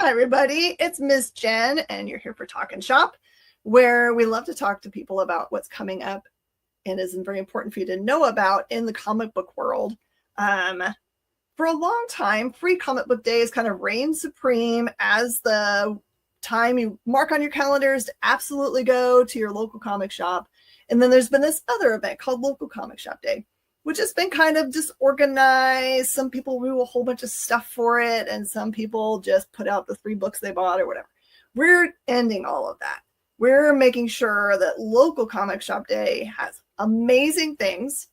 Hi, everybody. It's Miss Jen, and you're here for Talkin' Shop, where we love to talk to people about what's coming up and is very important for you to know about in the comic book world. For a long time, Free Comic Book Day has kind of reigned supreme as the time you mark on your calendars to absolutely go to your local comic shop. And then there's been this other event called Local Comic Shop Day, which has been kind of disorganized. Some people do a whole bunch of stuff for it, and some people just put out the 3 books they bought or whatever. We're ending all of that. We're making sure that Local Comic Shop Day has amazing things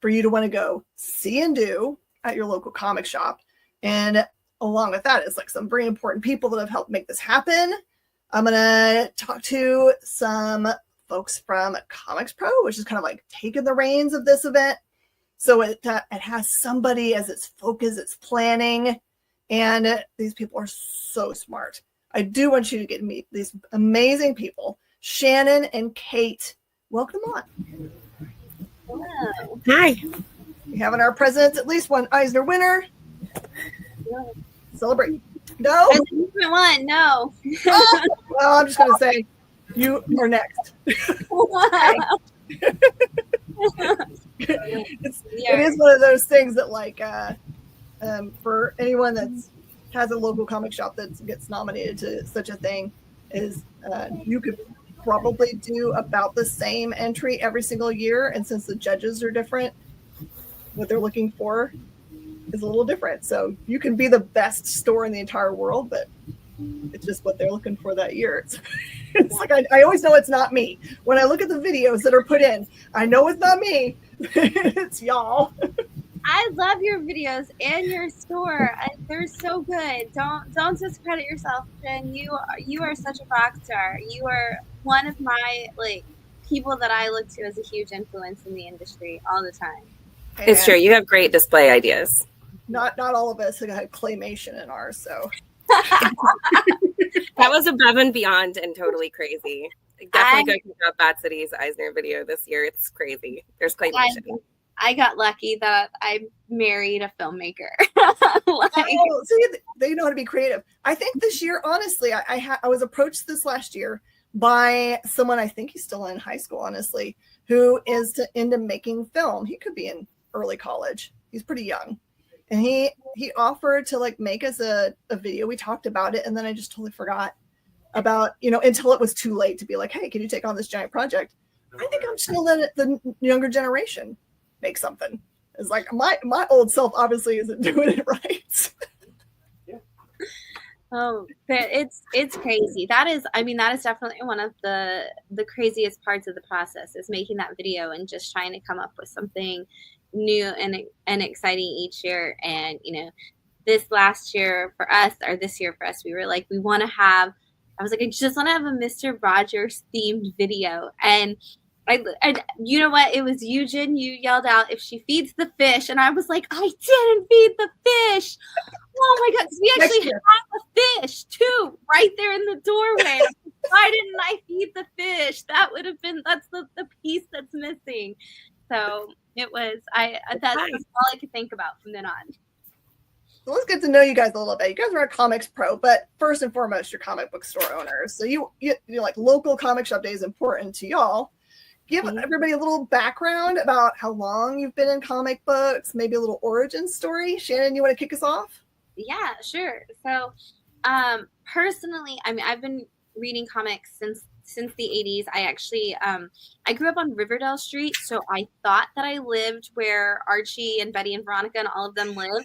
for you to want to go see and do at your local comic shop. And along with that is like some very important people that have helped make this happen. I'm going to talk to some folks from ComicsPro, which is kind of like taking the reins of this event. So it has somebody as its focus, its planning, and these people are so smart. I do want you to get to meet these amazing people, Shannon and Kate. Welcome on. Hello. Hi. We have in our presence at least one Eisner winner. No. Celebrate. No. Different one. No. Oh, well, I'm just going to say you are next. It is one of those things that, like, for anyone that has a local comic shop that gets nominated to such a thing, is you could probably do about the same entry every single year. And since the judges are different, what they're looking for is a little different. So you can be the best store in the entire world, but it's just what they're looking for that year. It's like I always know it's not me. When I look at the videos that are put in, I know it's not me. It's y'all. I love your videos and your store. They're so good. Don't discredit yourself, Jen. You are such a rock star. You are one of my people that I look to as a huge influence in the industry all the time. And it's true. You have great display ideas. Not all of us had claymation in ours, so. That was above and beyond and totally crazy. Definitely go check out Bad City's Eisner video this year. It's crazy. There's claymation. I got lucky that I married a filmmaker. See, they know how to be creative. I think this year, honestly, I was approached this last year by someone, I think he's still in high school, honestly, who is into making film. He could be in early college. He's pretty young. And he offered to make us a video. We talked about it, and then I just totally forgot about, until it was too late to be like, hey, can you take on this giant project? I think I'm just going to let the younger generation make something. It's like my old self obviously isn't doing it right. Oh, but it's crazy. That is definitely one of the craziest parts of the process is making that video and just trying to come up with something new and exciting each year. And this year for us, we were like, I was like, I just want to have a Mr. Rogers themed video. And you know what? It was you, Jen. You yelled out, if she feeds the fish. And I was like, I didn't feed the fish. Oh my God. We actually have a fish too, right there in the doorway. Why didn't I feed the fish? That's the piece that's missing. So it was, that's all I could think about from then on. So let's get to know you guys a little bit. You guys are at ComicsPro, but first and foremost, you're comic book store owners. So you like local comic shop day is important to y'all. Give everybody a little background about how long you've been in comic books, maybe a little origin story. Shannon, you want to kick us off? Yeah, sure. So personally, I've been reading comics since the 80s. I actually, I grew up on Riverdale Street, so I thought that I lived where Archie and Betty and Veronica and all of them live.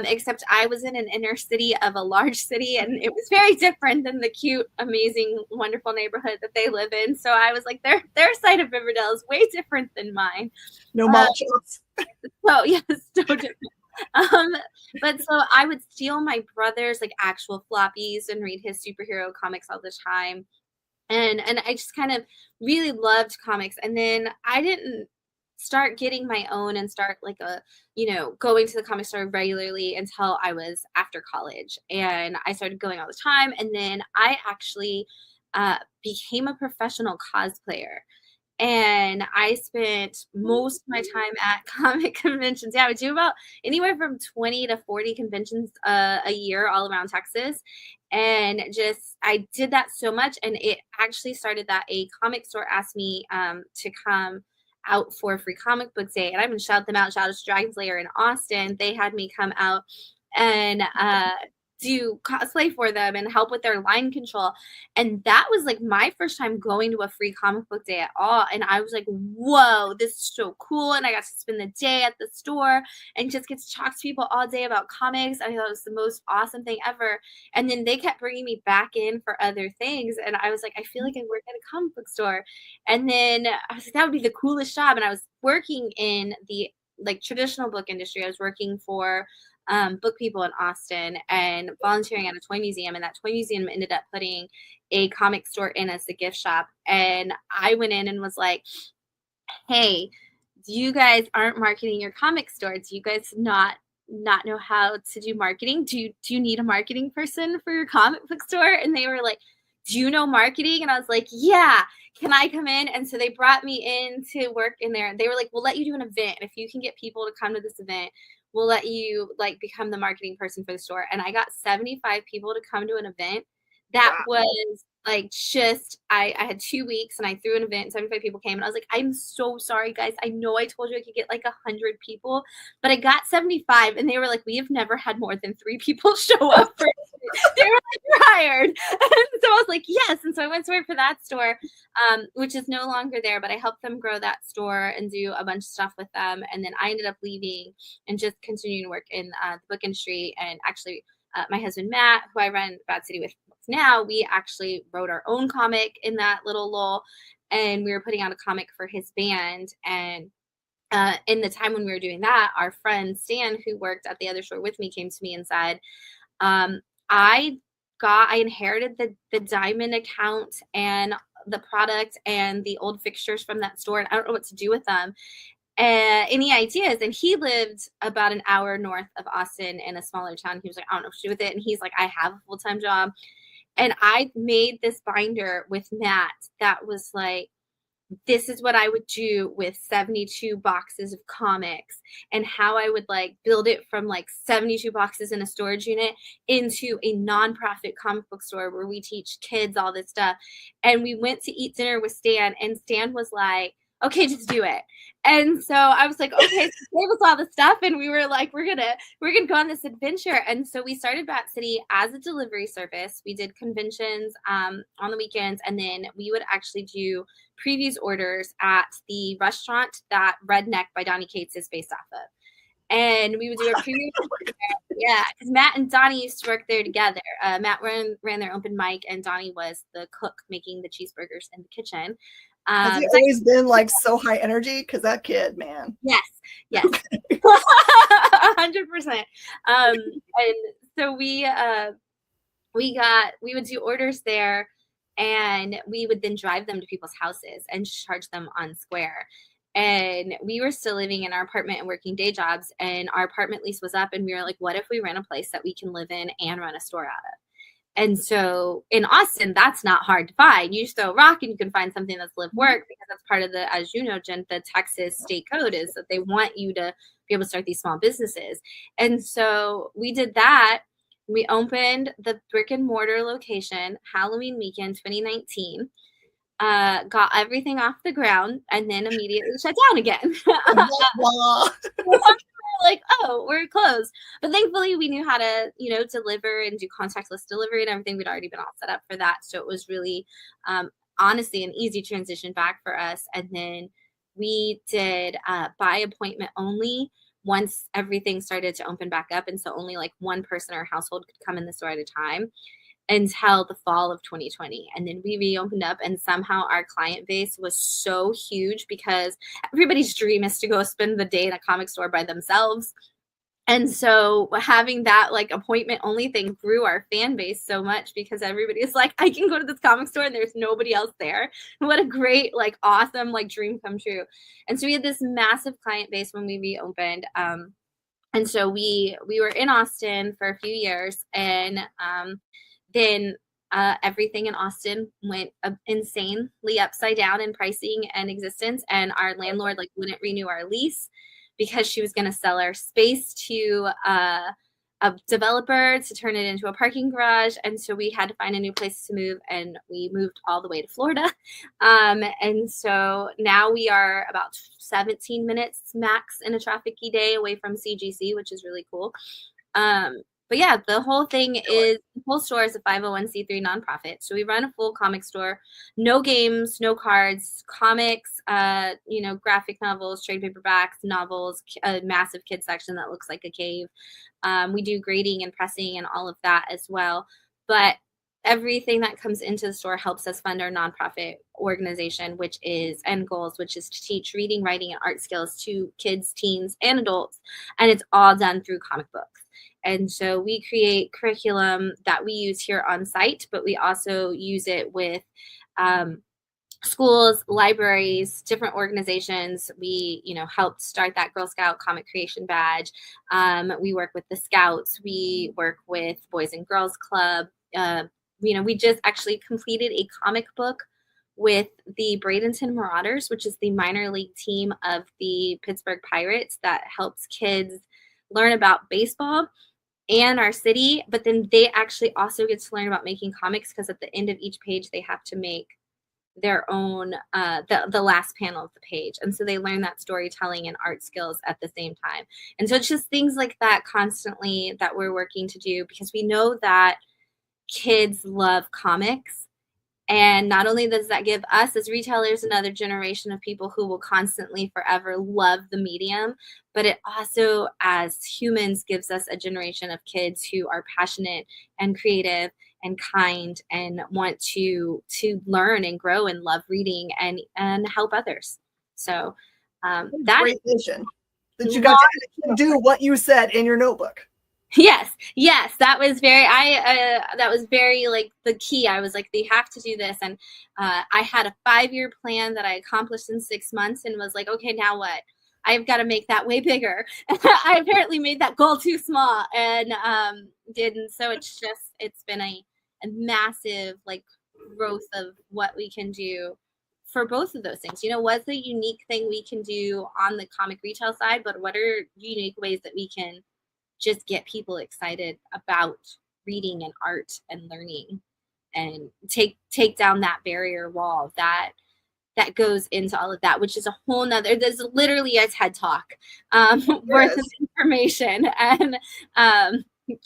Except I was in an inner city of a large city, and it was very different than the cute, amazing, wonderful neighborhood that they live in. So I was like, their side of Riverdale is way different than mine. No mall shots. So yes, so different. But so I would steal my brother's actual floppies and read his superhero comics all the time. And I just kind of really loved comics. And then I didn't start getting my own and start going to the comic store regularly until I was after college. And I started going all the time. And then I actually became a professional cosplayer. And I spent most of my time at comic conventions. Yeah, I would do about anywhere from 20 to 40 conventions a year all around Texas. And just, I did that so much. And it actually started that a comic store asked me to come out for Free Comic Book Day. And I'm going to shout them out. Shout out to Dragon's Lair in Austin. They had me come out and do cosplay for them and help with their line control. And that was like my first time going to a Free Comic Book Day at all. And I was like, whoa, this is so cool. And I got to spend the day at the store and just get to talk to people all day about comics. I thought it was the most awesome thing ever. And then they kept bringing me back in for other things. And I was like, I feel like I work at a comic book store. And then I was like, that would be the coolest job. And I was working in the like traditional book industry. I was working for book people in Austin and volunteering at a toy museum, and that toy museum ended up putting a comic store in as a gift shop. And I went in and was like, hey, do you guys aren't marketing your comic store? Do you guys not know how to do marketing? Do you need a marketing person for your comic book store? And they were like, do you know marketing? And I was like, yeah, can I come in? And so they brought me in to work in there. They were like, we'll let you do an event. If you can get people to come to this event, we'll let you like become the marketing person for the store. And I got 75 people to come to an event. That was like just, I had 2 weeks and I threw an event and 75 people came and I was like, I'm so sorry guys. I know I told you I could get like 100 people, but I got 75 and they were like, we have never had more than 3 people show up for they were like, you're hired. And so I was like, yes. And so I went to work for that store, which is no longer there, but I helped them grow that store and do a bunch of stuff with them. And then I ended up leaving and just continuing to work in the book industry. And actually my husband, Matt, who I run Bad City with now, we actually wrote our own comic in that little lull, and we were putting out a comic for his band. And in the time when we were doing that, our friend Stan, who worked at the other store with me, came to me and said, I inherited the diamond account and the product and the old fixtures from that store, and I don't know what to do with them. Any ideas? And he lived about an hour north of Austin in a smaller town. He was like, I don't know what to do with it. And he's like, I have a full-time job. And I made this binder with Matt that was like, this is what I would do with 72 boxes of comics, and how I would like build it from like 72 boxes in a storage unit into a nonprofit comic book store where we teach kids all this stuff. And we went to eat dinner with Stan, and Stan was like, okay, just do it. And so I was like, okay, so gave us all the stuff, and we were like, we're gonna go on this adventure. And so we started Bat City as a delivery service. We did conventions on the weekends, and then we would actually do previews orders at the restaurant that Redneck by Donnie Cates is based off of. And we would do a preview. Yeah, because Matt and Donnie used to work there together. Matt ran their open mic, and Donnie was the cook making the cheeseburgers in the kitchen. Has he always been like so high energy? Because that kid, man. Yes, 100%. And so we would do orders there, and we would then drive them to people's houses and charge them on Square. And we were still living in our apartment and working day jobs, and our apartment lease was up, and we were like, what if we rent a place that we can live in and run a store out of? And so in Austin, that's not hard to find. You just throw a rock and you can find something that's live work, because that's part of the, as you know, Jen, the Texas state code is that they want you to be able to start these small businesses. And so we did that. We opened the brick and mortar location Halloween weekend 2019, got everything off the ground, and then immediately shut down again. Like, oh, we're closed. But thankfully we knew how to, deliver and do contactless delivery and everything. We'd already been all set up for that. So it was really, honestly, an easy transition back for us. And then we did by appointment only once everything started to open back up. And so only like one person or household could come in the store at a time until the fall of 2020. And then we reopened up, and somehow our client base was so huge because everybody's dream is to go spend the day in a comic store by themselves. And so having that like appointment only thing grew our fan base so much, because everybody is like, I can go to this comic store and there's nobody else there. What a great, like, awesome, like, dream come true. And so we had this massive client base when we reopened. And so we were in Austin for a few years, and then everything in Austin went insanely upside down in pricing and existence. And our landlord wouldn't renew our lease because she was going to sell our space to a developer to turn it into a parking garage. And so we had to find a new place to move, and we moved all the way to Florida. And so now we are about 17 minutes max in a traffic-y day away from CGC, which is really cool. But yeah, the whole thing is, the whole store is a 501c3 nonprofit. So we run a full comic store, no games, no cards, comics, graphic novels, trade paperbacks, novels, a massive kid section that looks like a cave. We do grading and pressing and all of that as well. But everything that comes into the store helps us fund our nonprofit organization, which is End Goals, which is to teach reading, writing, and art skills to kids, teens, and adults. And it's all done through comic books. And so we create curriculum that we use here on site, but we also use it with schools, libraries, different organizations. We, helped start that Girl Scout comic creation badge. We work with the Scouts. We work with Boys and Girls Club. We just actually completed a comic book with the Bradenton Marauders, which is the minor league team of the Pittsburgh Pirates that helps kids learn about baseball and our city, but then they actually also get to learn about making comics, because at the end of each page they have to make their own the last panel of the page, and so they learn that storytelling and art skills at the same time. And so it's just things like that constantly that we're working to do, because we know that kids love comics. And not only does that give us as retailers another generation of people who will constantly forever love the medium, but it also, as humans, gives us a generation of kids who are passionate and creative and kind and want to learn and grow and love reading and help others. So that great vision that you got to do what you said in your notebook. Yes, that was very, that was very like the key. I was like, they have to do this. And I had a 5-year plan that I accomplished in 6 months, and was like, okay, now what? I've got to make that way bigger. I apparently made that goal too small and didn't. So it's been a massive like growth of what we can do for both of those things. What's the unique thing we can do on the comic retail side, but what are unique ways that we can just get people excited about reading and art and learning, and take down that barrier wall that goes into all of that, which is a whole nother, there's literally a TED Talk worth of information. And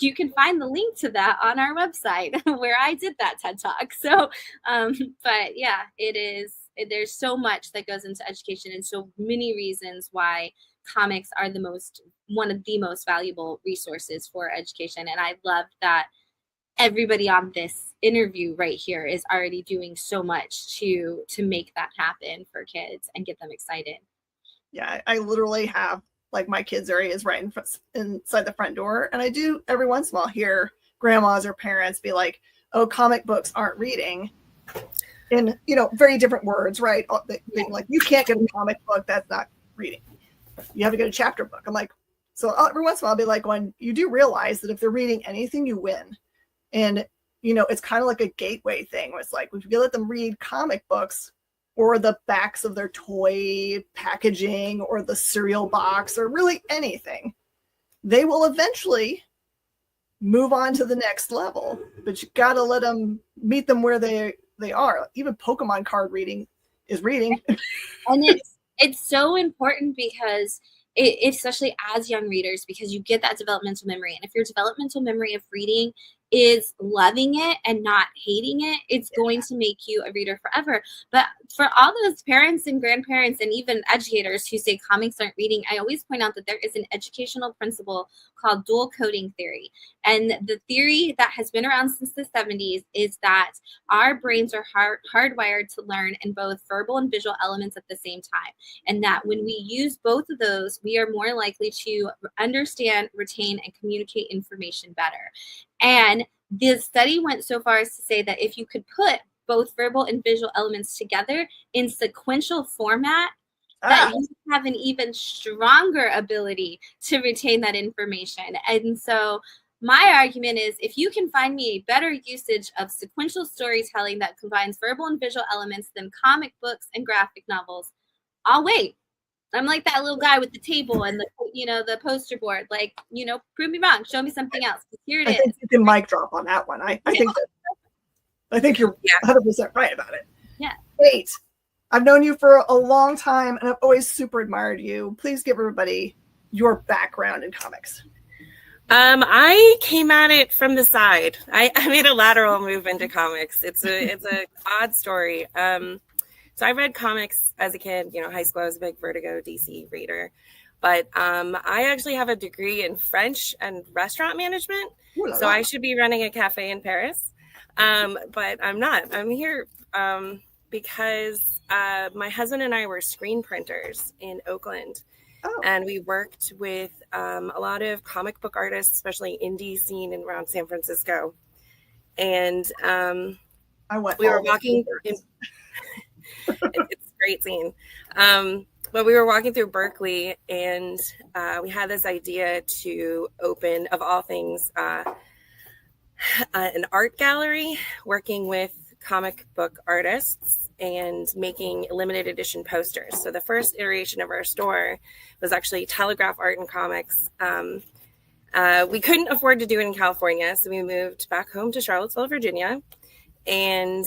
you can find the link to that on our website where I did that TED Talk. So, but yeah, there's so much that goes into education, and so many reasons why comics are one of the most valuable resources for education. And I love that everybody on this interview right here is already doing so much to make that happen for kids and get them excited. Yeah, I literally have like my kids' areas right inside the front door, and I do every once in a while hear grandmas or parents be like, "Oh, comic books aren't reading," in very different words, right? Like, you can't get a comic book, that's not reading. You have to get a chapter book. I'm like, so every once in a while I'll be like, when you do realize that if they're reading anything, you win. And, it's kind of like a gateway thing where it's like, if you let them read comic books or the backs of their toy packaging or the cereal box or really anything, they will eventually move on to the next level. But you got to let them meet them where they are. Even Pokemon card reading is reading. And it's so important because especially as young readers, because you get that developmental memory. And if your developmental memory of reading is loving it and not hating it, it's going to make you a reader forever. But for all those parents and grandparents and even educators who say comics aren't reading, I always point out that there is an educational principle called dual coding theory. And the theory that has been around since the 70s is that our brains are hardwired to learn in both verbal and visual elements at the same time. And that when we use both of those, we are more likely to understand, retain, and communicate information better. And the study went so far as to say that if you could put both verbal and visual elements together in sequential format, that you have an even stronger ability to retain that information. And so my argument is, if you can find me a better usage of sequential storytelling that combines verbal and visual elements than comic books and graphic novels, I'll wait. I'm like that little guy with the table and the poster board. Like, prove me wrong. Show me something else. Here it is. I think you can mic drop on that one. I think you're 100% right about it. Yeah. Kate, I've known you for a long time, and I've always super admired you. Please give everybody your background in comics. I came at it from the side. I made a lateral move into comics. It's a odd story. So I read comics as a kid. High school, I was a big Vertigo DC reader. But I actually have a degree in French and restaurant management. Ooh, so I should be running a cafe in Paris. But I'm not. I'm here because my husband and I were screen printers in Oakland. Oh. And we worked with a lot of comic book artists, especially indie scene and around San Francisco. And we were walking in. It's a great scene. But we were walking through Berkeley, and we had this idea to open, of all things, an art gallery working with comic book artists and making limited edition posters. So the first iteration of our store was actually Telegraph Art and Comics. We couldn't afford to do it in California, so we moved back home to Charlottesville, Virginia, and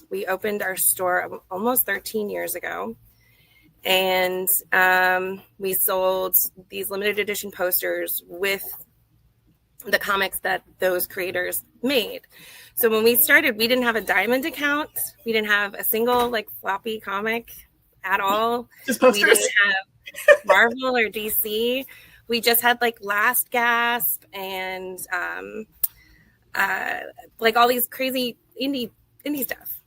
we opened our store almost 13 years ago. And we sold these limited edition posters with the comics that those creators made. So when we started, we didn't have a Diamond account. We didn't have a single floppy comic at all. Just posters. We didn't have Marvel or DC. We just had Last Gasp and all these crazy indie stuff.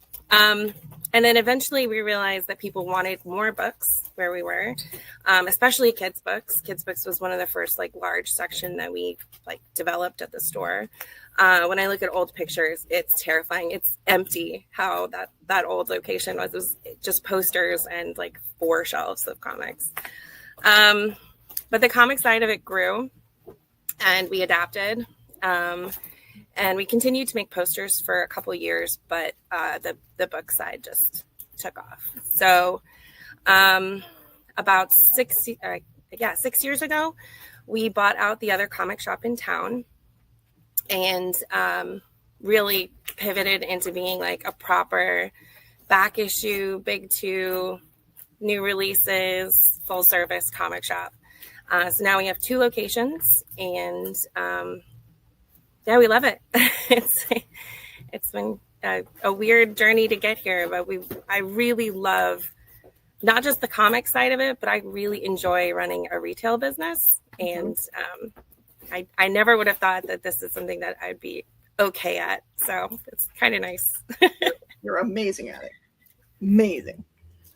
And then eventually we realized that people wanted more books where we were, especially kids books. Kids books was one of the first large section that we developed at the store. When I look at old pictures, it's terrifying. It's empty how that old location was. It was just posters and 4 shelves of comics. But the comic side of it grew, and we adapted. And we continued to make posters for a couple of years, but the book side just took off. So about 6 years ago, we bought out the other comic shop in town and really pivoted into being a proper back issue, big 2, new releases, full service comic shop. So now we have 2 locations, and yeah, we love it. It's been a weird journey to get here, but I really love not just the comic side of it, but I really enjoy running a retail business. And I never would have thought that this is something that I'd be okay at. So it's kind of nice. You're amazing at it. Amazing.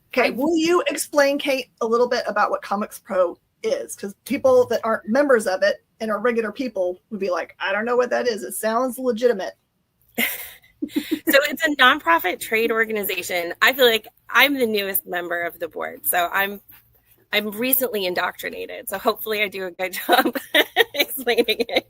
Okay, will you explain, Kate, a little bit about what ComicsPro is? Because people that aren't members of it and are regular people would be like, I don't know what that is. It sounds legitimate. So it's a nonprofit trade organization. I feel like I'm the newest member of the board. So I'm recently indoctrinated. So hopefully I do a good job explaining it.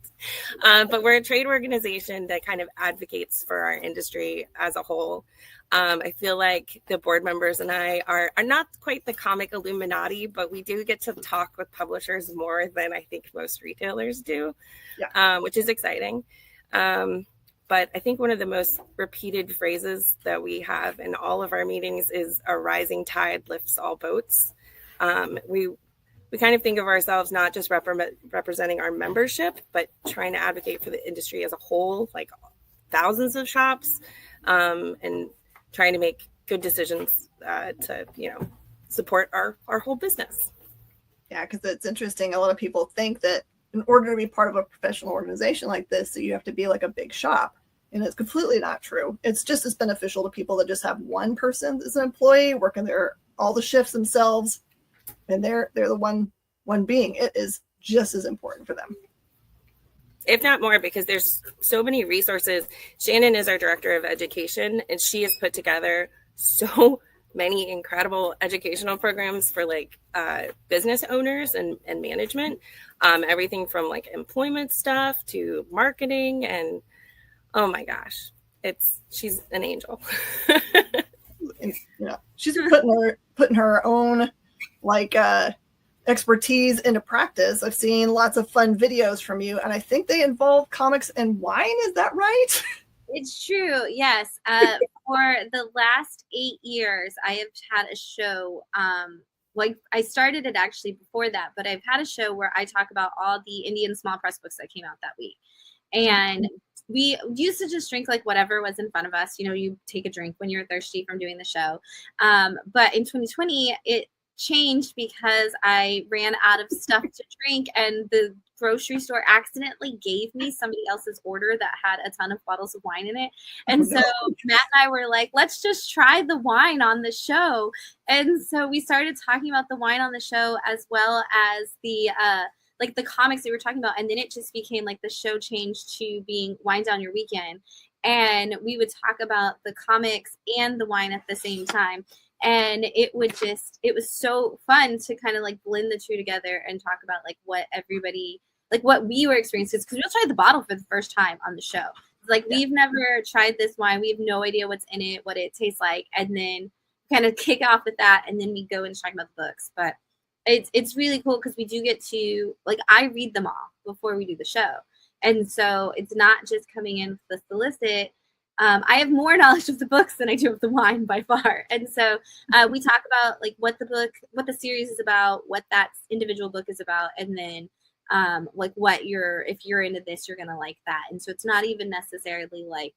But we're a trade organization that kind of advocates for our industry as a whole. I feel like the board members and I are not quite the comic Illuminati, but we do get to talk with publishers more than I think most retailers do, which is exciting. But I think one of the most repeated phrases that we have in all of our meetings is a rising tide lifts all boats. We kind of think of ourselves not just representing our membership, but trying to advocate for the industry as a whole, thousands of shops, and trying to make good decisions to, support our whole business. Yeah, because it's interesting. A lot of people think that in order to be part of a professional organization like this, that you have to be like a big shop. And it's completely not true. It's just as beneficial to people that just have one person as an employee working all the shifts themselves, and they're the one being. It is just as important for them, if not more, because there's so many resources. Shannon is our director of education, and she has put together so many incredible educational programs for business owners and management, everything from employment stuff to marketing, and oh my gosh, she's an angel. And, she's putting her own like expertise into practice. I've seen lots of fun videos from you, and I think they involve comics and wine. Is that right? It's true. Yes. For the last 8 years, I have had a show. Like I started it actually before that, but I've had a show where I talk about all the Indian small press books that came out that week. And we used to just drink like whatever was in front of us. You know, you take a drink when you're thirsty from doing the show. But in 2020, it changed because I ran out of stuff to drink, and the grocery store accidentally gave me somebody else's order that had a ton of bottles of wine in it. And so Matt and I were like, let's just try the wine on the show. And so we started talking about the wine on the show, as well as the like the comics that we were talking about. And then it just became like the show changed to being Wine Down Your Weekend. And we would talk about the comics and the wine at the same time. And it was so fun to kind of like blend the two together and talk about like what everybody, like what we were experiencing. Because we'll try the bottle for the first time on the show. It's like, we've never tried this wine. We have no idea what's in it, what it tastes like. And then kind of kick off with that. And then we go and talk about the books. But it's really cool because we do get to, like, I read them all before we do the show. And so it's not just coming in with the solicit. I have more knowledge of the books than I do of the wine by far. And so we talk about like what the series is about, what that individual book is about. And then like if you're into this, you're going to like that. And so it's not even necessarily like,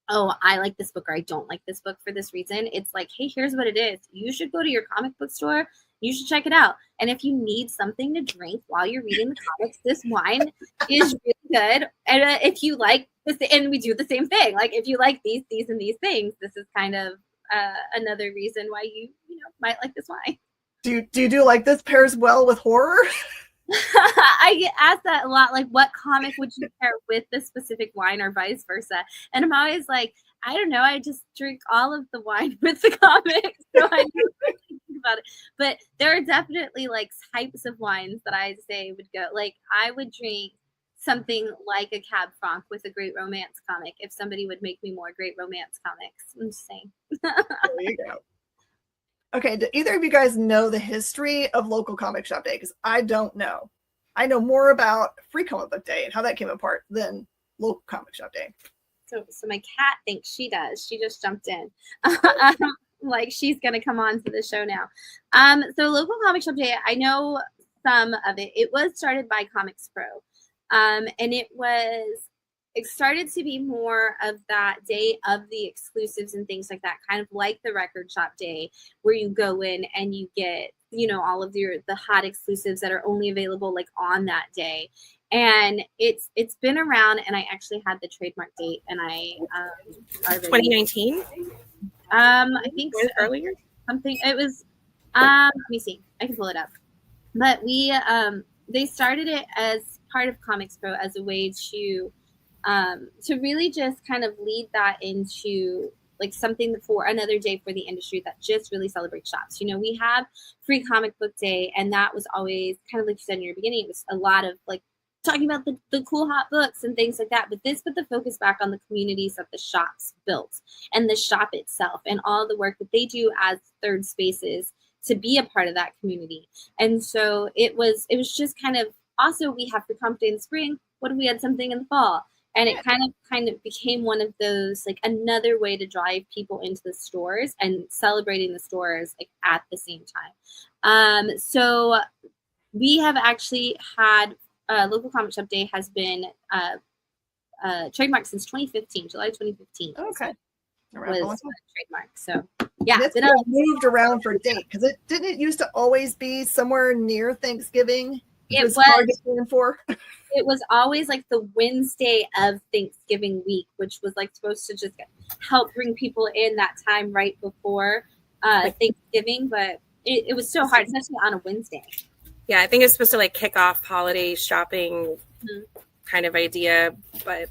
oh, I like this book or I don't like this book for this reason. It's like, hey, here's what it is. You should go to your comic book store. You should check it out. And if you need something to drink while you're reading the comics, this wine is really good. And if you like this, and we do the same thing. Like if you like these, and these things, this is kind of another reason why you might like this wine. Do you do like this pairs well with horror? I get asked that a lot, like what comic would you pair with this specific wine or vice versa? And I'm always like, I don't know, I just drink all of the wine with the comics, so I don't really think about it. But there are definitely like types of wines that I say would go, like I would drink something like a Cab Franc with a great romance comic if somebody would make me more great romance comics. I'm just saying. There you go. Okay, do either of you guys know the history of local comic shop day? Because I don't know. I know more about Free Comic Book Day and how that came apart than local comic shop day. So my cat thinks she does. She just jumped in. Like she's going to come on to the show now. So local comic shop day, I know some of it. It was started by ComicsPro. And it started to be more of that day of the exclusives and things like that, kind of like the record shop day where you go in and you get, all of the hot exclusives that are only available like on that day. And it's been around, and I actually had the trademark date, and I 2019. I think so. Earlier something. It was. Let me see. I can pull it up. But we they started it as part of ComicsPro as a way to really just kind of lead that into like something for another day for the industry that just really celebrates shops. We have Free Comic Book Day, and that was always kind of like you said in your beginning, it was a lot of like talking about the cool hot books and things like that. But this put the focus back on the communities that the shops built and the shop itself and all the work that they do as third spaces to be a part of that community. And so it was just kind of, also we have Free Comic Day in the spring. What if we had something in the fall? And it kind of became one of those, like another way to drive people into the stores and celebrating the stores like at the same time. So we have actually had local comic shop day has been trademarked since 2015, July 2015. Okay. Was trademark. So yeah, it's been moved around for date because it used to always be somewhere near Thanksgiving. It was always like the Wednesday of Thanksgiving week, which was like supposed to just help bring people in that time right before Thanksgiving. But it was so hard, especially on a Wednesday. Yeah, I think it's supposed to like kick off holiday shopping kind of idea, but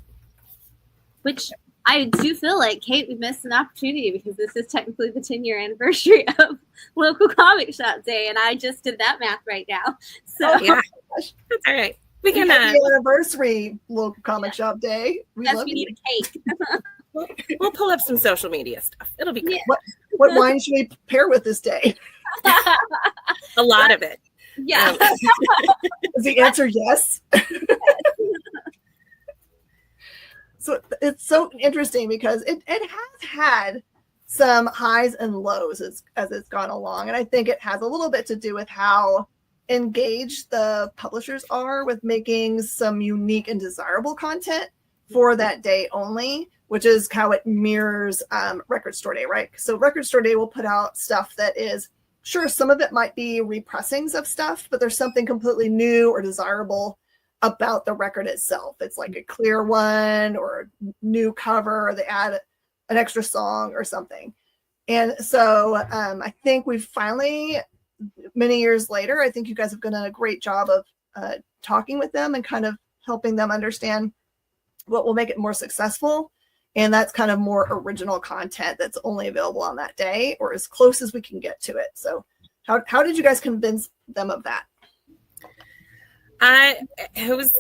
which I do feel like, Kate, we missed an opportunity because this is technically the 10-year anniversary of local comic shop day, and I just did that math right now. So yeah, that's all right. We can the anniversary local comic shop day. We need a cake. We'll pull up some social media stuff. It'll be great. What wine should we pair with this day? A lot of it. Yeah. Is the answer yes? So it's so interesting because it has had some highs and lows as it's gone along. And I think it has a little bit to do with how engaged the publishers are with making some unique and desirable content for that day only, which is how it mirrors Record Store Day, right? So Record Store Day will put out stuff that is, sure, some of it might be repressings of stuff, but there's something completely new or desirable about the record itself. It's like a clear one or a new cover, or they add an extra song or something. And so I think we've finally, many years later, I think you guys have done a great job of talking with them and kind of helping them understand what will make it more successful. And that's kind of more original content that's only available on that day, or as close as we can get to it. So how did you guys convince them of that? It was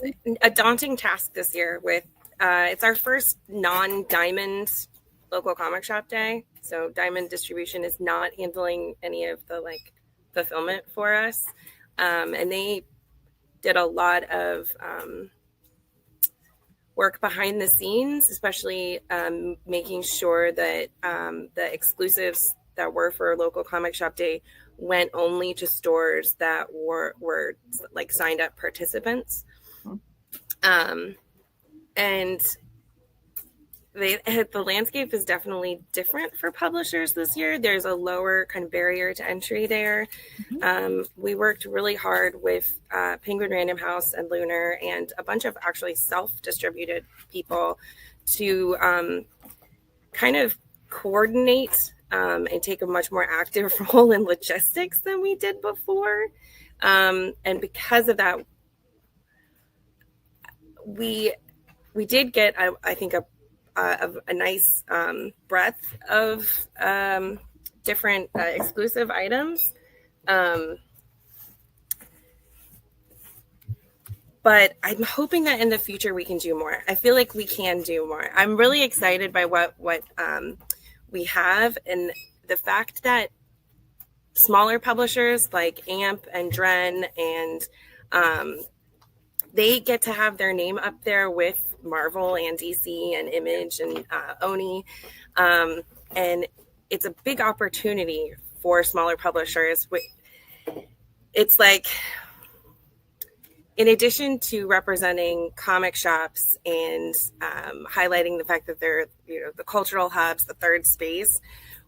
a daunting task this year. With it's our first non-Diamond local comic shop day, so Diamond Distribution is not handling any of the fulfillment for us, and they did a lot of work behind the scenes, especially making sure that the exclusives that were for local comic shop day went only to stores that were like signed up participants. And the landscape is definitely different for publishers this year. There's a lower kind of barrier to entry there. We worked really hard with Penguin Random House and Lunar and a bunch of actually self-distributed people to kind of coordinate and take a much more active role in logistics than we did before. And because of that, we did get, I think, a nice breadth of different exclusive items. But I'm hoping that in the future we can do more. I feel like we can do more. I'm really excited by what we have, and the fact that smaller publishers like AMP and Dren and they get to have their name up there with Marvel and DC and Image and Oni, and it's a big opportunity for smaller publishers. It's like, in addition to representing comic shops and highlighting the fact that they're, the cultural hubs, the third space,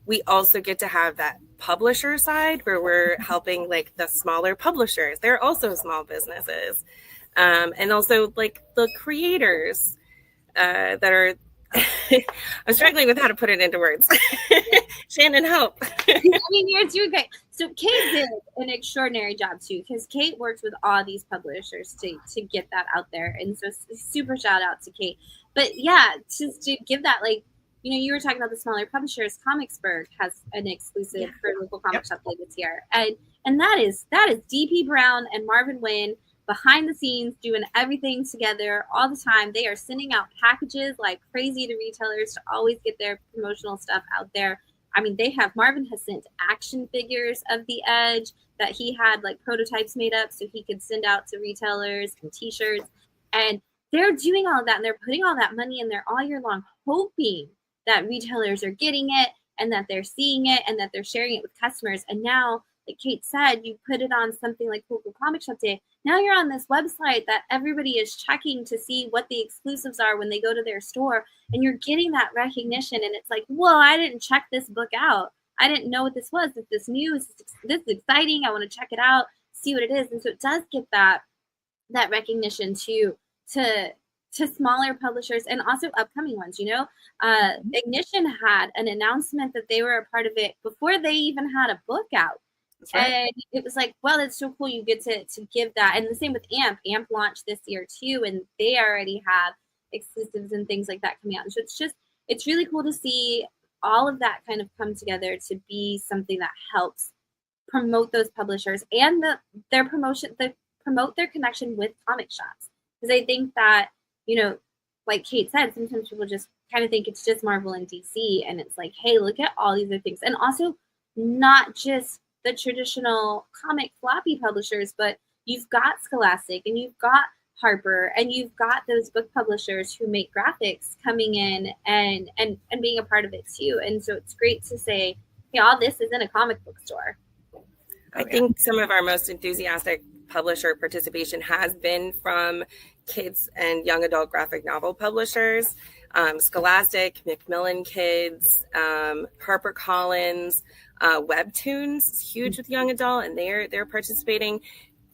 we also get to have that publisher side where we're helping like the smaller publishers. They're also small businesses. And also like the creators that are, I'm struggling with how to put it into words. Shannon, help. I mean, you're doing great. So Kate did an extraordinary job too, because Kate works with all these publishers to get that out there. And so super shout out to Kate. But yeah, just to give that, like, you were talking about the smaller publishers. ComicsPro has an exclusive for local comic shop day this year. And that is DP Brown and Marvin Wynn behind the scenes doing everything together all the time. They are sending out packages like crazy to retailers to always get their promotional stuff out there. I mean, Marvin has sent action figures of the Edge that he had like prototypes made up so he could send out to retailers and t-shirts. And they're doing all of that, and they're putting all that money in there all year long, hoping that retailers are getting it and that they're seeing it and that they're sharing it with customers. And now, like Kate said, you put it on something like Local Comic Shop Day. Now you're on this website that everybody is checking to see what the exclusives are when they go to their store, and you're getting that recognition. And it's like, whoa, I didn't check this book out. I didn't know what this was. Is this new? Is this is exciting? I want to check it out, see what it is. And so it does get that recognition to smaller publishers and also upcoming ones. Ignition had an announcement that they were a part of it before they even had a book out. Right. And it was like, well, it's so cool you get to give that. And the same with AMP. AMP launched this year too, and they already have exclusives and things like that coming out. And so it's really cool to see all of that kind of come together to be something that helps promote those publishers and promote their connection with comic shops. Because I think that, like Kate said, sometimes people just kind of think it's just Marvel and DC, and it's like, hey, look at all these other things. And also not just the traditional comic floppy publishers, but you've got Scholastic and you've got Harper and you've got those book publishers who make graphics coming in and being a part of it too. And so it's great to say, hey, all this is in a comic book store. I think some of our most enthusiastic publisher participation has been from kids and young adult graphic novel publishers, Scholastic, Macmillan Kids, HarperCollins, Webtoons is huge with young adult, and they're participating.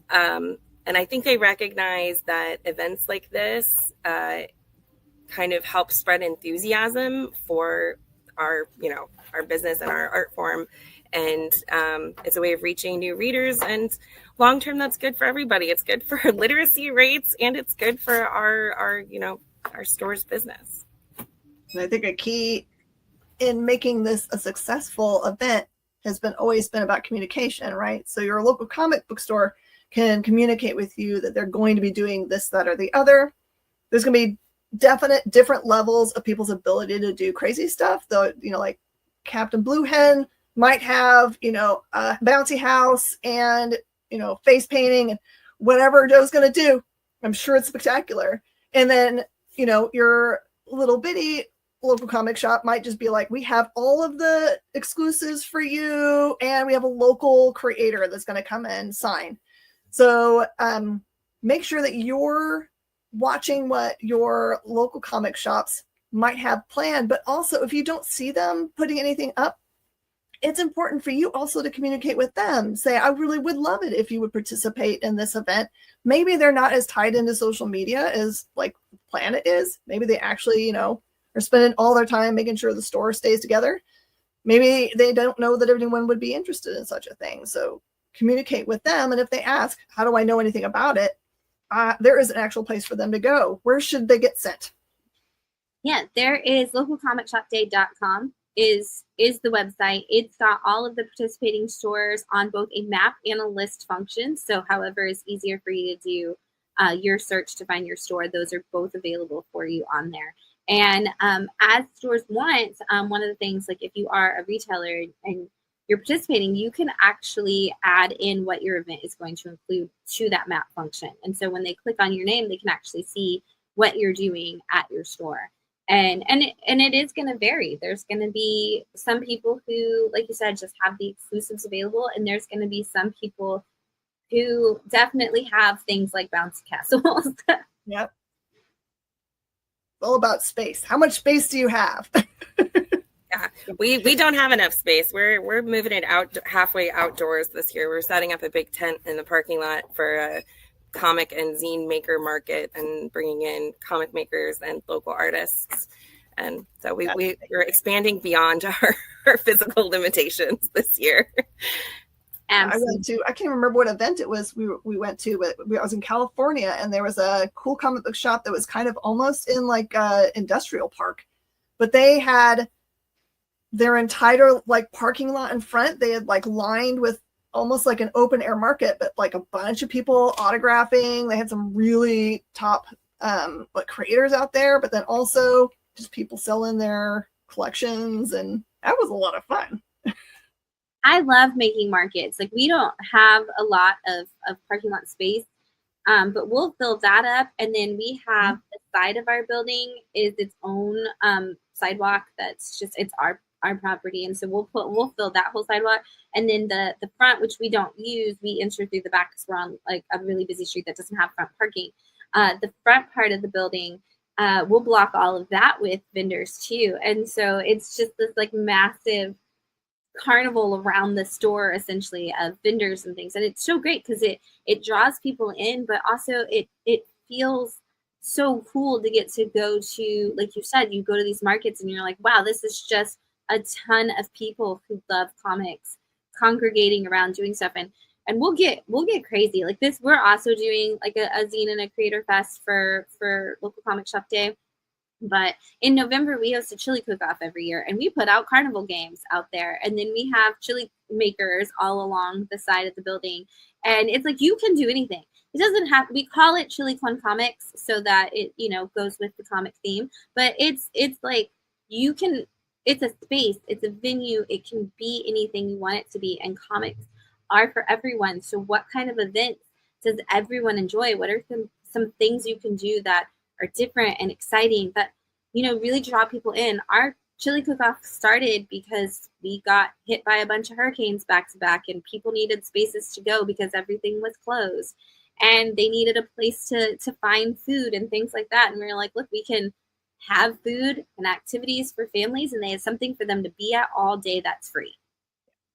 And I think they recognize that events like this kind of help spread enthusiasm for our business and our art form. And it's a way of reaching new readers. And long term, that's good for everybody. It's good for literacy rates, and it's good for our store's business. And I think a key in making this a successful event has always been about communication, right? So your local comic book store can communicate with you that they're going to be doing this, that, or the other. There's going to be definite different levels of people's ability to do crazy stuff. Though, like Captain Blue Hen might have, a bouncy house and, face painting and whatever Joe's going to do. I'm sure it's spectacular. And then, your little bitty local comic shop might just be like, we have all of the exclusives for you, and we have a local creator that's going to come and sign. So make sure that you're watching what your local comic shops might have planned, but also if you don't see them putting anything up, it's important for you also to communicate with them. Say, I really would love it if you would participate in this event. Maybe they're not as tied into social media as like Planet is. Maybe they actually, are spending all their time making sure the store stays together. Maybe they don't know that everyone would be interested in such a thing. So communicate with them. And if they ask, how do I know anything about it? There is an actual place for them to go. Where should they get sent? Yeah, there is localcomicshopday.com is the website. It's got all of the participating stores on both a map and a list function. So however is easier for you to do your search to find your store, those are both available for you on there. And as stores want, one of the things, like if you are a retailer and you're participating, you can actually add in what your event is going to include to that map function. And so when they click on your name, they can actually see what you're doing at your store. And it is going to vary. There's going to be some people who, like you said, just have the exclusives available. And there's going to be some people who definitely have things like bouncy castles. Yep. All about space. How much space do you have? Yeah, we don't have enough space. We're moving it out halfway outdoors this year. We're setting up a big tent in the parking lot for a comic and zine maker market and bringing in comic makers and local artists. And so we're expanding beyond our physical limitations this year. I can't remember what event it was we went to, but I was in California, and there was a cool comic book shop that was kind of almost in like a industrial park, but they had their entire like parking lot in front. They had like lined with almost like an open air market, but like a bunch of people autographing. They had some really top creators out there, but then also just people selling their collections, and that was a lot of fun. I love making markets. Like we don't have a lot of parking lot space, but we'll fill that up. And then we have the side of our building is its own sidewalk. That's just, it's our property. And so we'll fill that whole sidewalk. And then the front, which we don't use, we enter through the back because we're on like a really busy street that doesn't have front parking. The front part of the building, we'll block all of that with vendors too. And so it's just this like massive carnival around the store essentially of vendors and things. And it's so great because it draws people in, but also it feels so cool to get to go to, like you said, you go to these markets and you're like, wow, this is just a ton of people who love comics congregating around doing stuff. And we'll get crazy like this. We're also doing like a zine and a creator fest for local comic shop day. But in November, we host a chili cook-off every year, and we put out carnival games out there. And then we have chili makers all along the side of the building. And it's like, you can do anything. It doesn't have, we call it Chili Con Comics so that it, goes with the comic theme. But it's like, you can, it's a space, it's a venue. It can be anything you want it to be. And comics are for everyone. So what kind of events does everyone enjoy? What are some things you can do that are different and exciting that, really draw people in? Our chili cook-off started because we got hit by a bunch of hurricanes back to back, and people needed spaces to go because everything was closed, and they needed a place to find food and things like that. And we were like, look, we can have food and activities for families, and they have something for them to be at all day that's free.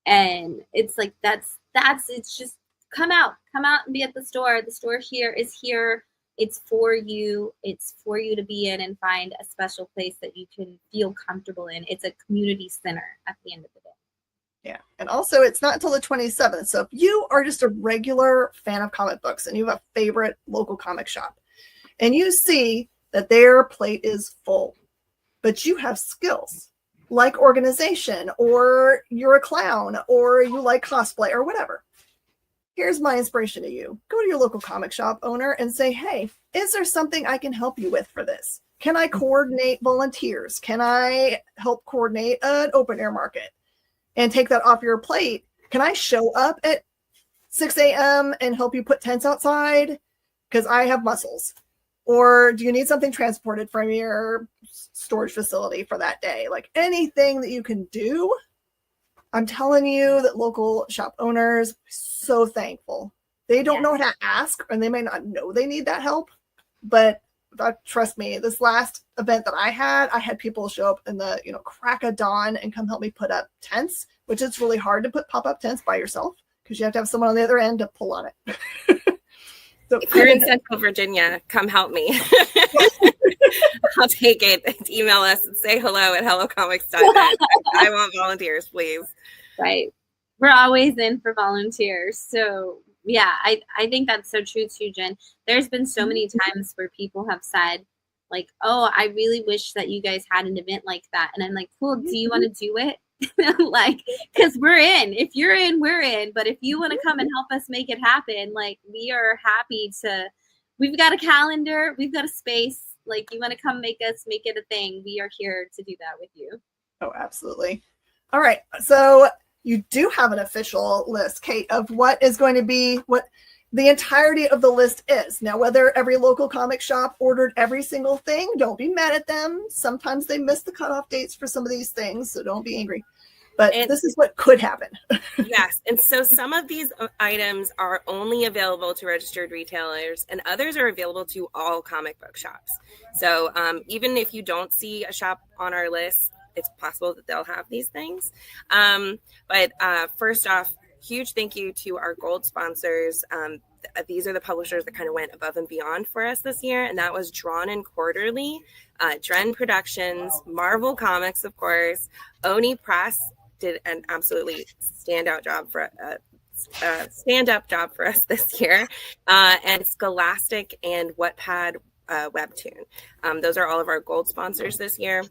And it's like, it's just come out and be at the store. The store here is here. It's for you. It's for you to be in and find a special place that you can feel comfortable in. It's a community center at the end of the day. Yeah. And also, it's not until the 27th. So if you are just a regular fan of comic books and you have a favorite local comic shop and you see that their plate is full, but you have skills like organization, or you're a clown, or you like cosplay or whatever, here's my inspiration to you. Go to your local comic shop owner and say, hey, is there something I can help you with for this? Can I coordinate volunteers? Can I help coordinate an open air market and take that off your plate? Can I show up at 6 a.m. and help you put tents outside? Because I have muscles. Or do you need something transported from your storage facility for that day? Like anything that you can do. I'm telling you that local shop owners are so thankful. They don't know how to ask, and they may not know they need that help. But trust me, this last event that I had people show up in the crack of dawn and come help me put up tents, which is really hard to put pop-up tents by yourself because you have to have someone on the other end to pull on it. So if you're in Central Virginia, come help me. I'll take it. Email us and say hello at hellocomics.net. I want volunteers, please. Right. We're always in for volunteers. So yeah, I think that's so true too, Jen. There's been so many times where people have said like, oh, I really wish that you guys had an event like that. And I'm like, cool, do you want to do it? Like, because we're in. If you're in, we're in. But if you want to come and help us make it happen, like, we are happy to. We've got a calendar. We've got a space. Like, you want to come make it a thing. We are here to do that with you. Oh, absolutely. All right. So you do have an official list, Kate, of what is going to be what the entirety of the list is. Now, whether every local comic shop ordered every single thing, don't be mad at them. Sometimes they miss the cutoff dates for some of these things, so don't be angry. But this is what could happen. Yes. And so some of these items are only available to registered retailers, and others are available to all comic book shops. So even if you don't see a shop on our list, it's possible that they'll have these things. But first off, huge thank you to our gold sponsors. These are the publishers that kind of went above and beyond for us this year, and that was Drawn and Quarterly, Dren Productions, Marvel Comics, of course, Oni Press did an absolutely stand-up job for us this year, and Scholastic and Wattpad Webtoon. Those are all of our gold sponsors this year.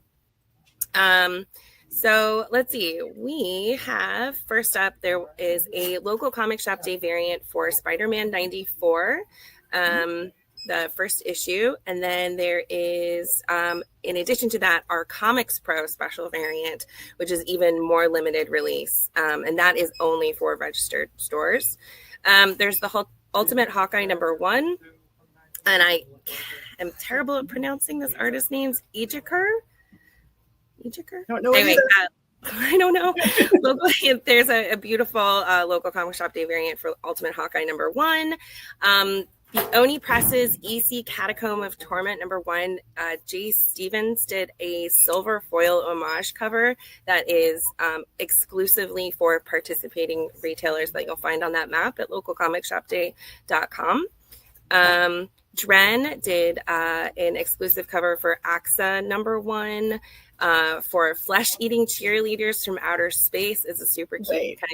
So let's see, we have, first up, there is a local comic shop day variant for Spider-Man 94, the first issue. And then there is, in addition to that, our ComicsPro special variant, which is even more limited release. And that is only for registered stores. There's the Ultimate Hawkeye #1. And I am terrible at pronouncing this artist's names, Ejikar. Anyway, I don't know. There's a beautiful local comic shop day variant for Ultimate Hawkeye #1. The Oni Press's EC Catacomb of Torment #1. J. Stevens did a silver foil homage cover that is exclusively for participating retailers that you'll find on that map at localcomicshopday.com. Dren did an exclusive cover for AXA #1. For Flesh-Eating Cheerleaders from Outer Space. It's a super cute kind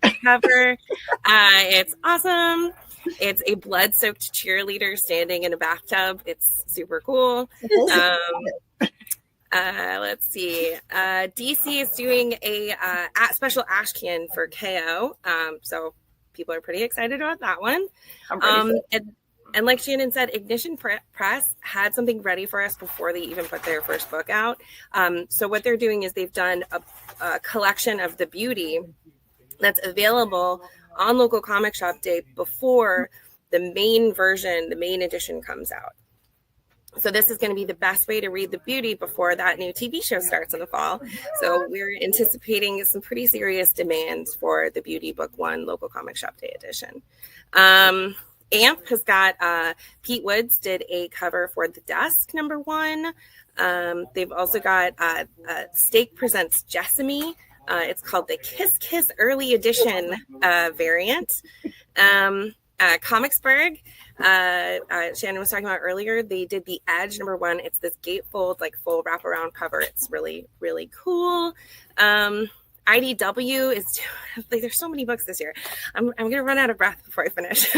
of cover. It's awesome. It's a blood-soaked cheerleader standing in a bathtub. It's super cool. Let's see. DC is doing a special ash can for KO. So people are pretty excited about that one. And like Shannon said, Ignition Press had something ready for us before they even put their first book out. So what they're doing is they've done a collection of the beauty that's available on local comic shop day before the main version, the main edition comes out. So this is going to be the best way to read the beauty before that new TV show starts in the fall. So we're anticipating some pretty serious demands for the Beauty Book 1 Local Comic Shop Day edition. AMP has got, Pete Woods did a cover for The Desk, #1. They've also got Stake Presents Jessamy. It's called the Kiss Kiss Early Edition variant. Comicsburg, Shannon was talking about earlier, they did the Edge #1. It's this gatefold, like full wraparound cover. It's really, really cool. IDW is like, there's so many books this year. I'm gonna run out of breath before I finish.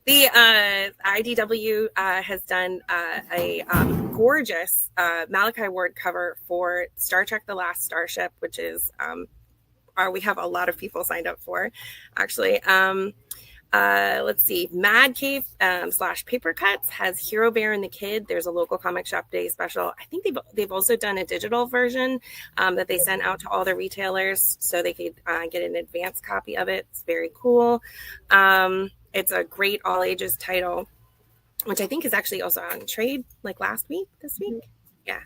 The IDW has done a gorgeous Malachi Ward cover for Star Trek: The Last Starship, which is we have a lot of people signed up for, actually. Let's see, Mad Cave / Paper Cuts has Hero Bear and the Kid. There's a local comic shop day special. I think they've also done a digital version that they sent out to all the retailers so they could get an advance copy of it. It's very cool. It's a great all ages title, which I think is actually also on trade like this week. Yeah.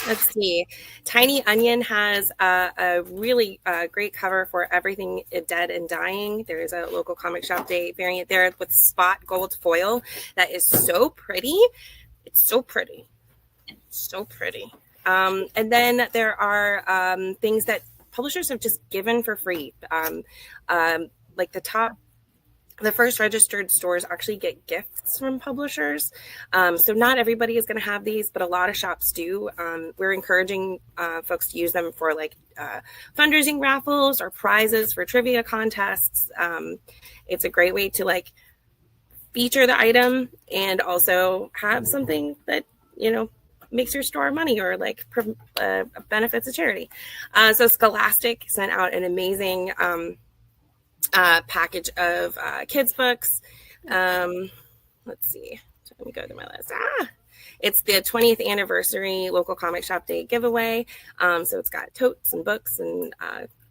Let's see. Tiny Onion has a really great cover for Everything Dead and Dying. There is a local comic shop day variant there with spot gold foil that is so pretty. It's so pretty. It's so pretty. And then there are things that publishers have just given for free. Like the first registered stores actually get gifts from publishers. So not everybody is going to have these, but a lot of shops do. We're encouraging folks to use them for like fundraising raffles or prizes for trivia contests. It's a great way to like feature the item and also have something that, makes your store money or like benefits a charity. So Scholastic sent out an amazing package of kids books. Let's see. So let me go to my list. It's the 20th anniversary local comic shop day giveaway. So it's got totes and books and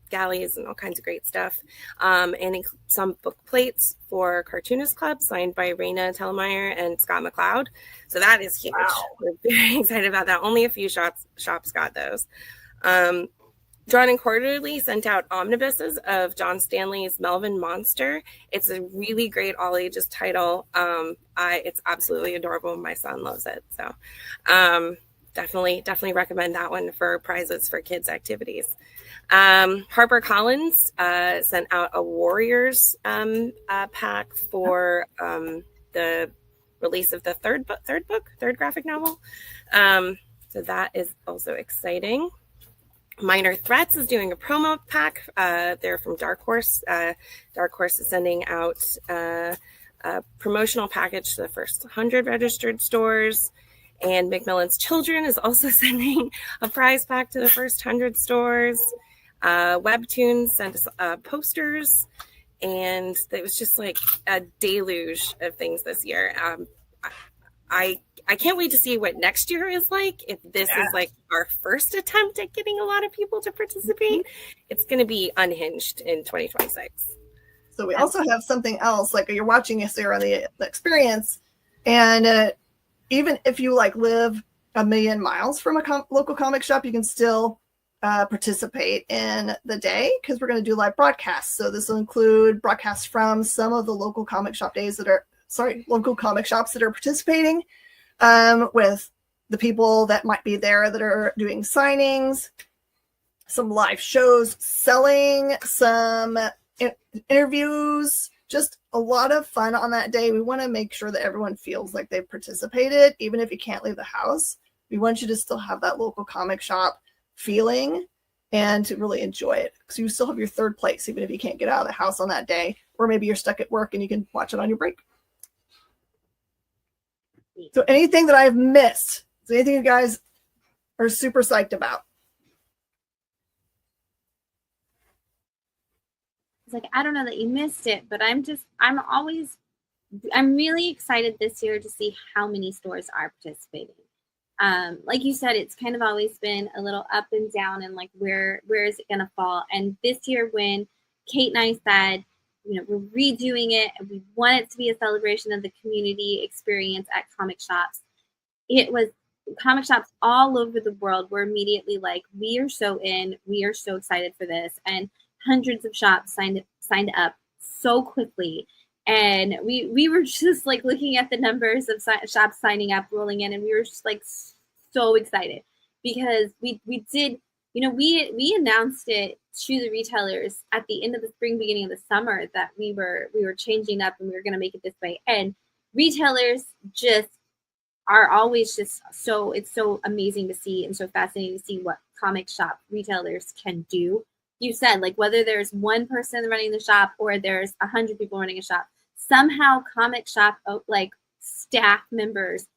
galleys and all kinds of great stuff. And some book plates for Cartoonist Club signed by Raina Tellemeier and Scott McCloud. So that is huge. Wow. We're very excited about that. Only a few shops got those. Drawn and Quarterly sent out omnibuses of John Stanley's Melvin Monster. It's a really great all ages title. It's absolutely adorable. My son loves it. So definitely recommend that one for prizes for kids' activities. HarperCollins sent out a Warriors pack for the release of the third graphic novel. So that is also exciting. Minor Threats is doing a promo pack. They're from Dark Horse. Dark Horse is sending out a promotional package to the first 100 registered stores. And Macmillan's Children is also sending a prize pack to the first 100 stores. Webtoons sent us posters. And it was just like a deluge of things this year. I can't wait to see what next year is like. If this is like our first attempt at getting a lot of people to participate, it's going to be unhinged in 2026. So we also have something else, like you're watching us here on the experience. And even if you like live a million miles from a local comic shop, you can still participate in the day because we're going to do live broadcasts. So this will include broadcasts from some of the local comic shop local comic shops that are participating. With the people that might be there that are doing signings, some live shows, selling, some interviews, just a lot of fun on that day. We want to make sure that everyone feels like they've participated, even if you can't leave the house. We want you to still have that local comic shop feeling and to really enjoy it because you still have your third place, even if you can't get out of the house on that day, or maybe you're stuck at work and you can watch it on your break. So anything that I've missed, is anything you guys are super psyched about? It's like, I don't know that you missed it, but I'm really excited this year to see how many stores are participating. Like you said, it's kind of always been a little up and down and like, where is it going to fall? And this year when Kate and I said, we're redoing it and we want it to be a celebration of the community experience at comic shops. It was comic shops all over the world were immediately like, we are so in, we are so excited for this. And hundreds of shops signed up so quickly. And we were just like looking at the numbers of shops signing up, rolling in, and we were just like so excited because we did, we announced it to the retailers at the end of the spring, beginning of the summer, that we were changing up and we were going to make it this way. And retailers just are always just it's so amazing to see and so fascinating to see what comic shop retailers can do. You said, like, whether there's one person running the shop or there's 100 people running a shop, somehow comic shop like staff members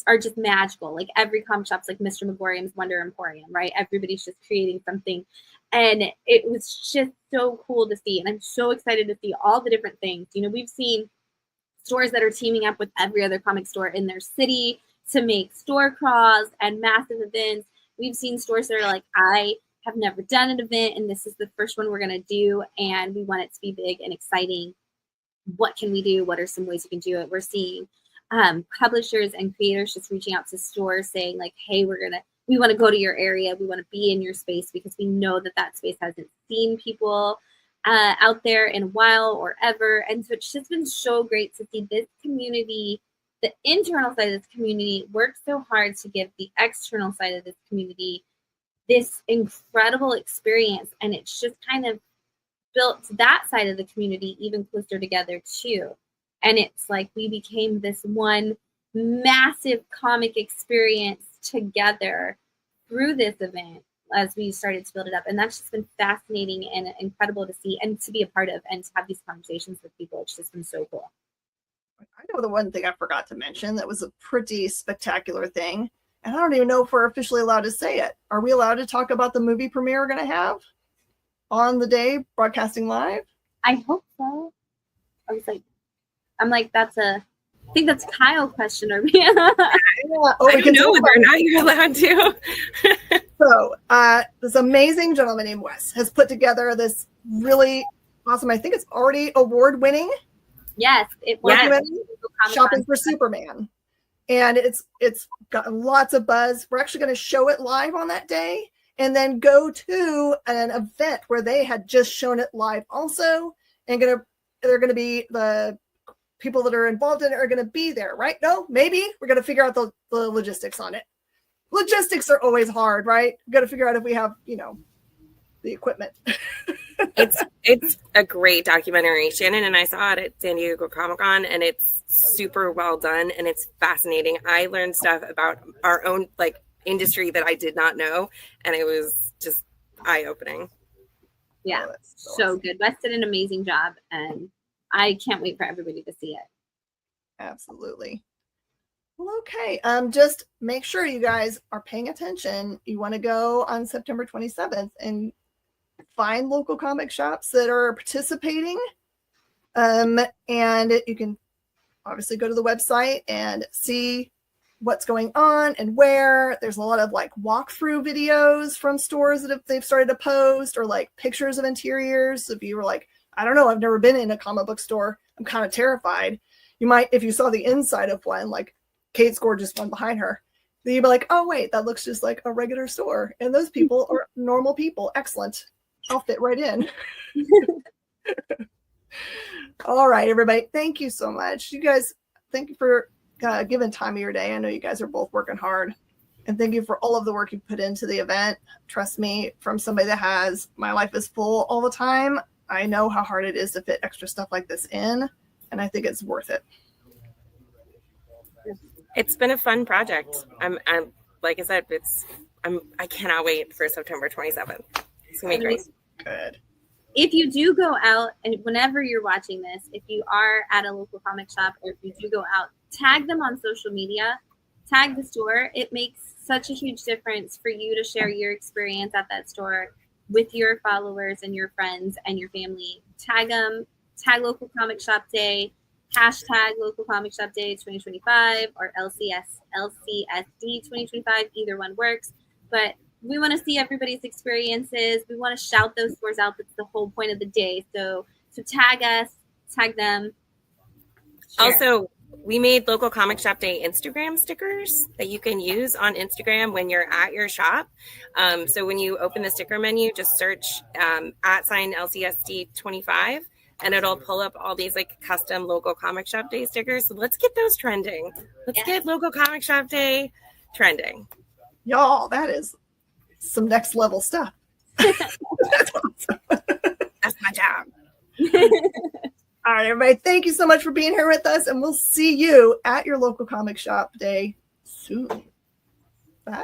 are just magical. Like every comic shop's like Mr. Megorium's Wonder Emporium, right? Everybody's just creating something. And it was just so cool to see. And I'm so excited to see all the different things. We've seen stores that are teaming up with every other comic store in their city to make store crawls and massive events. We've seen stores that are like, I have never done an event and this is the first one we're going to do and we want it to be big and exciting. What can we do? What are some ways we can do it? We're seeing publishers and creators just reaching out to stores saying like, hey, we want to go to your area. We want to be in your space because we know that space hasn't seen people out there in a while or ever. And so it's just been so great to see this community, the internal side of this community, work so hard to give the external side of this community this incredible experience. And it's just kind of built that side of the community even closer together too. And it's like we became this one massive comic experience together through this event as we started to build it up. And that's just been fascinating and incredible to see and to be a part of and to have these conversations with people. It's just been so cool. I know the one thing I forgot to mention that was a pretty spectacular thing, and I don't even know if we're officially allowed to say it. Are we allowed to talk about the movie premiere we're going to have on the day, broadcasting live? I hope so. I'm like, I think that's a Kyle question or me. I don't know whether or not you're allowed to. So this amazing gentleman named Wes has put together this really awesome, I think it's already award-winning. Yes, it was. Shopping for Superman. And it's gotten lots of buzz. We're actually going to show it live on that day and then go to an event where they had just shown it live also. And they're going to be the people that are involved in it are going to be there, right? No, maybe we're going to figure out the logistics on it. Logistics are always hard, right? We've got to figure out if we have, the equipment. It's a great documentary. Shannon and I saw it at San Diego Comic-Con, and it's super well done and it's fascinating. I learned stuff about our own industry that I did not know, and it was just eye-opening. Yeah, so good. Wes did an amazing job, and I can't wait for everybody to see it. Absolutely. Well, okay. Just make sure you guys are paying attention. You want to go on September 27th and find local comic shops that are participating. And you can obviously go to the website and see what's going on and where. There's a lot of walkthrough videos from stores that they've started to post, or pictures of interiors. So if you were like, I don't know, I've never been in a comic book store, I'm kind of terrified. You might, if you saw the inside of one, like Kate's gorgeous one behind her, then you'd be like, oh wait, that looks just like a regular store. And those people are normal people. Excellent. I'll fit right in. All right, everybody. Thank you so much. You guys, thank you for giving time of your day. I know you guys are both working hard. And thank you for all of the work you put into the event. Trust me, from somebody that has my life is full all the time, I know how hard it is to fit extra stuff like this in. And I think it's worth it. It's been a fun project. I'm like I said, I cannot wait for September 27th. It's gonna be great. Good. If you do go out, and whenever you're watching this, if you are at a local comic shop, or if you do go out, tag them on social media, tag the store. It makes such a huge difference for you to share your experience at that store with your followers and your friends and your family. Tag them, tag Local Comic Shop Day, hashtag Local Comic Shop Day 2025, or LCSD 2025. Either one works. But we want to see everybody's experiences. We want to shout those stores out. That's the whole point of the day. So tag us, tag them. Share. Also, we made Local Comic Shop Day Instagram stickers that you can use on Instagram when you're at your shop. So when you open the sticker menu, just search @LCSD25 and it'll pull up all these like custom Local Comic Shop Day stickers. So let's get those trending. Let's get Local Comic Shop Day trending. Y'all, that is some next level stuff. That's awesome. That's my job. All right, everybody. Thank you so much for being here with us, and we'll see you at your local comic shop day soon. Bye.